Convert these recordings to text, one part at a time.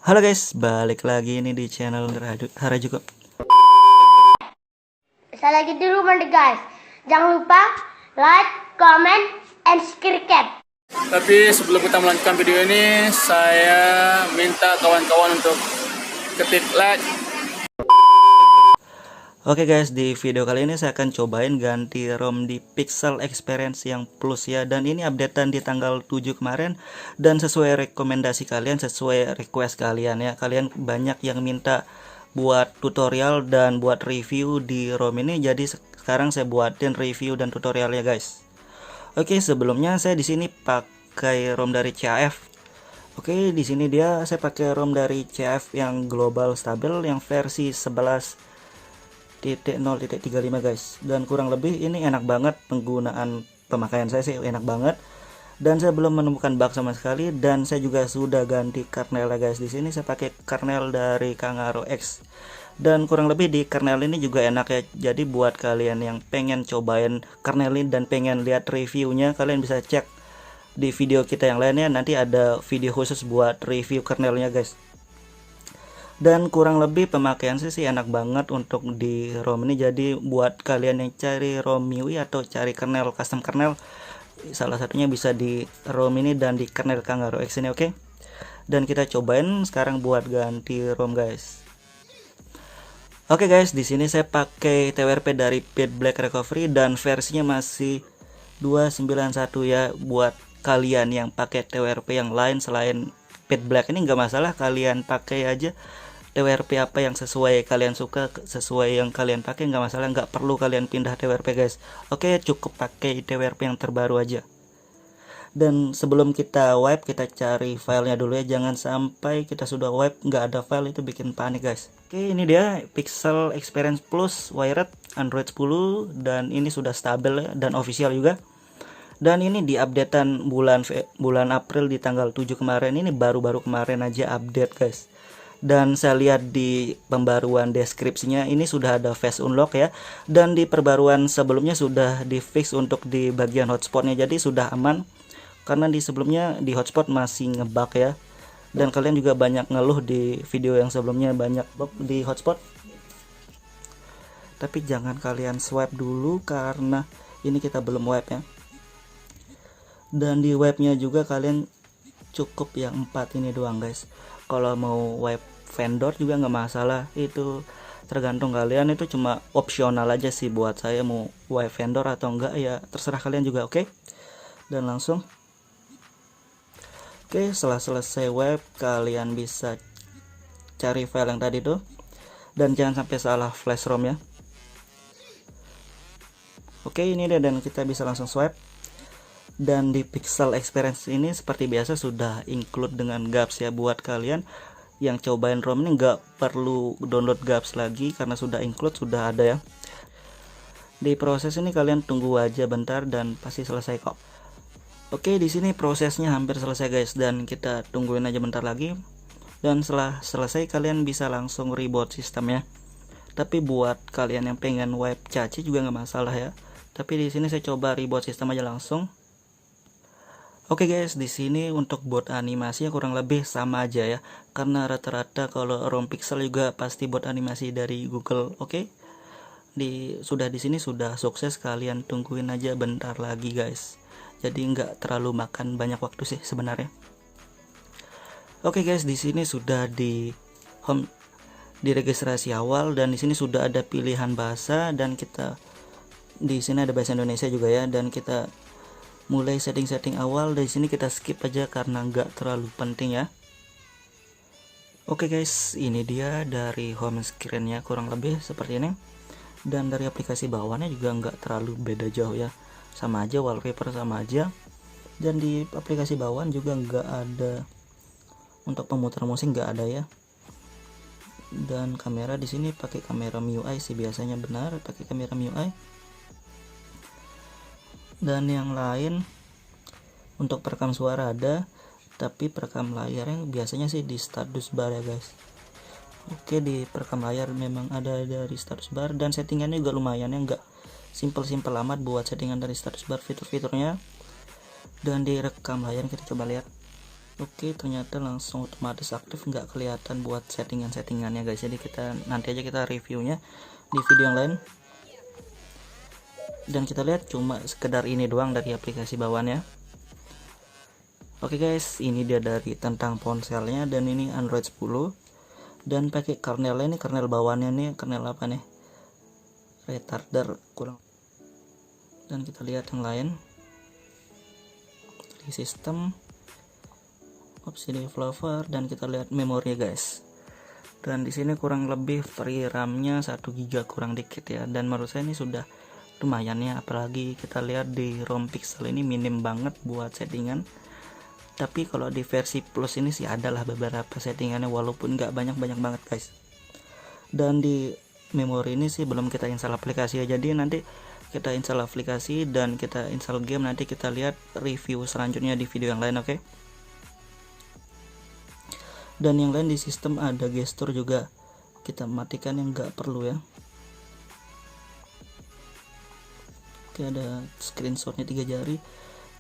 Halo guys, balik lagi ini di channel Harajuku. Saya lagi di rumah nih guys. Jangan lupa like, comment, and subscribe. Tapi sebelum kita melanjutkan video ini, saya minta kawan-kawan untuk ketik like. Oke guys, di video kali ini saya akan cobain ganti ROM di Pixel Experience yang Plus ya. Dan ini updatean di tanggal 7 kemarin. Dan sesuai rekomendasi kalian, sesuai request kalian ya. Kalian banyak yang minta buat tutorial dan buat review di ROM ini. Jadi sekarang saya buatin review dan tutorialnya guys. Oke, sebelumnya saya di sini pakai ROM dari CAF. Oke, di sini saya pakai ROM dari CAF yang global stabil yang versi 11.0.35 guys. Dan kurang lebih ini enak banget, penggunaan pemakaian saya sih enak banget. Dan saya belum menemukan bug sama sekali, dan saya juga sudah ganti kernelnya guys. Di sini saya pakai kernel dari Kangaroo X. Dan kurang lebih di kernel ini juga enak ya. Jadi buat kalian yang pengen cobain kernel ini dan pengen lihat reviewnya, kalian bisa cek di video kita yang lainnya. Nanti ada video khusus buat review kernelnya guys. Dan kurang lebih pemakaian sih enak banget untuk di ROM ini. Jadi buat kalian yang cari ROM MIUI atau cari kernel custom kernel, salah satunya bisa di ROM ini dan di kernel Kangaroo X ini. Oke. Dan kita cobain sekarang buat ganti ROM guys. Oke guys, di sini saya pakai TWRP dari Pit Black Recovery dan versinya masih 291 ya. Buat kalian yang pakai TWRP yang lain selain Pit Black ini nggak masalah, kalian pakai aja TWRP apa yang sesuai kalian suka, sesuai yang kalian pakai, nggak masalah, nggak perlu kalian pindah TWRP guys. Oke, cukup pakai TWRP yang terbaru aja. Dan sebelum kita wipe, kita cari filenya dulu ya. Jangan sampai kita sudah wipe nggak ada file, itu bikin panik guys. Oke, ini dia Pixel Experience Plus wired Android 10, dan ini sudah stabil ya, dan official juga. Dan ini di updatean bulan April di tanggal 7 kemarin. Ini baru-baru kemarin aja update guys. Dan saya lihat di pembaruan deskripsinya ini sudah ada face unlock ya. Dan di perbaruan sebelumnya sudah di fix untuk di bagian hotspotnya, jadi sudah aman. Karena di sebelumnya di hotspot masih ngebug ya. Dan kalian juga banyak ngeluh di video yang sebelumnya, banyak bug di hotspot. Tapi jangan kalian swipe dulu karena ini kita belum wipe ya. Dan di wipe-nya juga kalian cukup yang 4 ini doang guys. Kalau mau wipe vendor juga nggak masalah, itu tergantung kalian, itu cuma opsional aja sih buat saya, mau wipe vendor atau enggak ya terserah kalian juga. Oke. Dan langsung setelah selesai wipe, kalian bisa cari file yang tadi tuh, dan jangan sampai salah flash ROM ya. Oke, ini dia, dan kita bisa langsung swipe. Dan di Pixel Experience ini seperti biasa sudah include dengan GAPS ya. Buat kalian yang cobain ROM ini nggak perlu download GAPS lagi karena sudah include, sudah ada ya. Di proses ini kalian tunggu aja bentar dan pasti selesai kok. Oke, di sini prosesnya hampir selesai guys, dan kita tungguin aja bentar lagi. Dan setelah selesai kalian bisa langsung reboot sistemnya. Tapi buat kalian yang pengen wipe cache juga nggak masalah ya. Tapi di sini saya coba reboot sistem aja langsung. Oke guys, di sini untuk buat animasinya kurang lebih sama aja ya. Karena rata-rata kalau ROM Pixel juga pasti buat animasi dari Google. Oke. Di sini sudah sukses, kalian tungguin aja bentar lagi guys. Jadi nggak terlalu makan banyak waktu sih sebenarnya. Oke guys, di sini sudah di home, di registrasi awal, dan di sini sudah ada pilihan bahasa, dan kita di sini ada bahasa Indonesia juga ya. Dan kita mulai setting-setting awal. Dari sini kita skip aja karena nggak terlalu penting ya. Oke guys, ini dia dari home screen-nya, kurang lebih seperti ini. Dan dari aplikasi bawahnya juga nggak terlalu beda jauh ya, sama aja, wallpaper sama aja. Dan di aplikasi bawah juga nggak ada untuk pemutar musik, nggak ada ya. Dan kamera di sini pakai kamera MIUI sih biasanya, benar pakai kamera MIUI. Dan yang lain untuk perekam suara ada, tapi perekam layarnya biasanya sih di status bar ya guys. Oke, di perekam layar memang ada dari status bar, dan settingannya juga lumayan ya, nggak simple amat buat settingan dari status bar fitur-fiturnya. Dan di rekam layar kita coba lihat. Oke, ternyata langsung otomatis aktif, nggak kelihatan buat settingannya guys. Jadi nanti aja kita reviewnya di video yang lain. Dan kita lihat cuma sekedar ini doang dari aplikasi bawaannya. Oke guys, ini dia dari tentang ponselnya, dan ini Android 10 dan pakai kernelnya. Ini kernel bawaannya nih, kernel apa nih, retarder kurang. Dan kita lihat yang lain di sistem, opsi developer, dan kita lihat memorinya guys. Dan di sini kurang lebih free RAM-nya 1 GB kurang dikit ya, dan menurut saya ini sudah lumayan ya. Apalagi kita lihat di ROM Pixel ini minim banget buat settingan. Tapi kalau di versi plus ini sih adalah beberapa settingannya, walaupun nggak banyak banget guys. Dan di memori ini sih belum kita install aplikasi ya, jadi nanti kita install aplikasi dan kita install game, nanti kita lihat review selanjutnya di video yang lain. Oke. Dan yang lain di sistem ada gestur juga, kita matikan yang nggak perlu ya. Oke, ada screenshotnya 3 jari.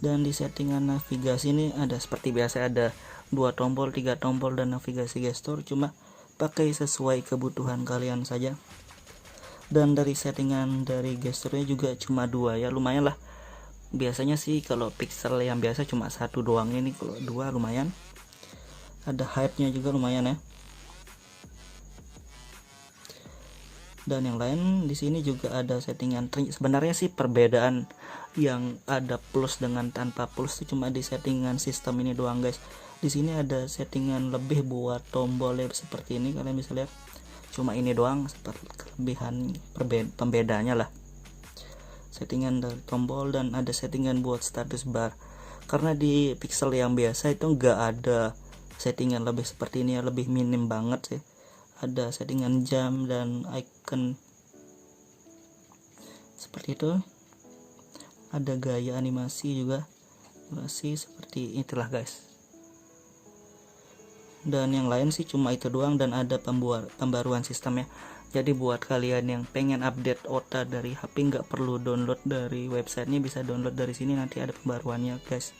Dan di settingan navigasi ini ada seperti biasa, ada 2 tombol, 3 tombol, dan navigasi gestur, cuma pakai sesuai kebutuhan kalian saja. Dan dari settingan dari gesturnya juga cuma 2 ya, lumayan lah. Biasanya sih kalau Pixel yang biasa cuma 1 doang, ini kalau 2 lumayan. Ada height-nya juga lumayan ya. Dan yang lain di sini juga ada settingan. Sebenarnya sih perbedaan yang ada plus dengan tanpa plus itu cuma di settingan sistem ini doang guys. Di sini ada settingan lebih buat tombol seperti ini, kalian bisa lihat. Cuma ini doang seperti kelebihan pembedanya lah. Settingan dari tombol, dan ada settingan buat status bar. Karena di Pixel yang biasa itu nggak ada settingan lebih seperti ini ya, lebih minim banget sih. Ada settingan jam dan icon seperti itu. Ada gaya animasi juga, animasi seperti itulah guys. Dan yang lain sih cuma itu doang, dan ada pembaruan sistem ya. Jadi buat kalian yang pengen update OTA dari HP, nggak perlu download dari websitenya, bisa download dari sini, nanti ada pembaruannya guys.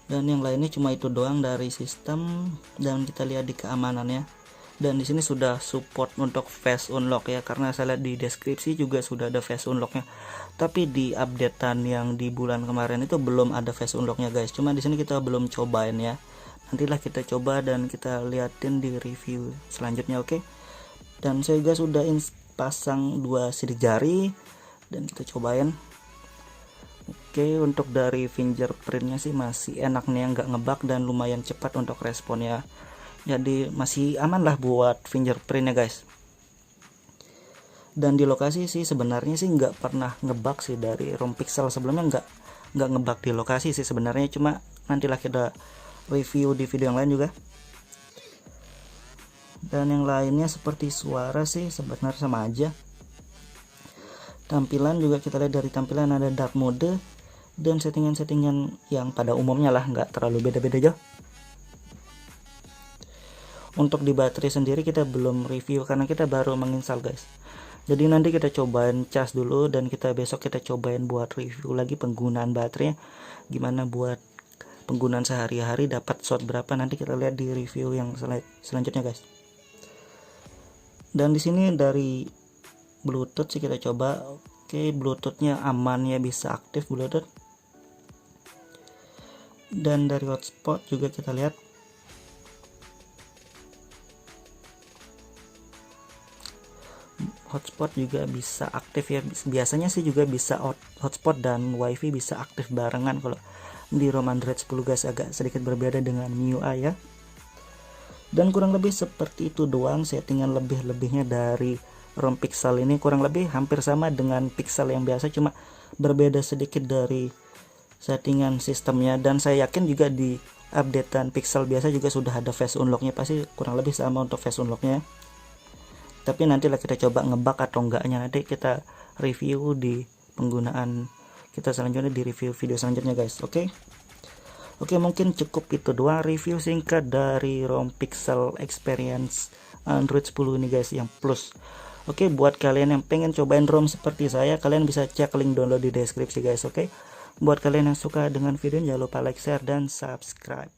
Dan yang lainnya cuma itu doang dari sistem. Dan kita lihat di keamanannya, dan di sini sudah support untuk face unlock ya, karena saya lihat di deskripsi juga sudah ada face unlocknya. Tapi di updatean yang di bulan kemarin itu belum ada face unlocknya guys, cuma di sini kita belum cobain ya. Nantilah kita coba dan kita liatin di review selanjutnya. Oke. Dan saya juga sudah pasang 2 sidik jari dan kita cobain. Oke, untuk dari fingerprintnya sih masih enak nih, nggak ngebug dan lumayan cepat untuk responnya. Jadi masih aman lah buat fingerprintnya guys. Dan di lokasi sih sebenarnya sih nggak pernah ngebug sih, dari ROM Pixel sebelumnya nggak ngebug di lokasi sih sebenarnya, cuma nantilah kita review di video yang lain juga. Dan yang lainnya seperti suara sih sebenarnya sama aja. Tampilan juga kita lihat, dari tampilan ada dark mode dan settingan-settingan yang pada umumnya lah, nggak terlalu beda-beda jauh. Untuk di baterai sendiri kita belum review karena kita baru menginstal guys. Jadi nanti kita cobain cas dulu, dan besok kita cobain buat review lagi penggunaan baterainya gimana, buat penggunaan sehari-hari dapat slot berapa, nanti kita lihat di review yang selanjutnya guys. Dan di sini dari Bluetooth sih kita coba. Oke, Bluetoothnya aman ya, bisa aktif Bluetooth. Dan dari hotspot juga kita lihat. Hotspot juga bisa aktif ya, biasanya sih juga bisa hotspot dan wifi bisa aktif barengan. Kalau di ROM Android 10 guys agak sedikit berbeda dengan MIUI ya. Dan kurang lebih seperti itu doang settingan lebih-lebihnya dari ROM Pixel ini, kurang lebih hampir sama dengan Pixel yang biasa, cuma berbeda sedikit dari settingan sistemnya. Dan saya yakin juga di updatean Pixel biasa juga sudah ada face unlocknya, pasti kurang lebih sama untuk face unlocknya. Tapi nantilah kita coba ngebug atau enggaknya, nanti kita review di penggunaan kita selanjutnya di review video selanjutnya guys. Oke, mungkin cukup itu doang review singkat dari ROM Pixel Experience Android 10 ini guys yang plus. Oke, buat kalian yang pengen cobain ROM seperti saya, kalian bisa cek link download di deskripsi guys. Oke, Buat kalian yang suka dengan video ini, jangan lupa like, share, dan subscribe.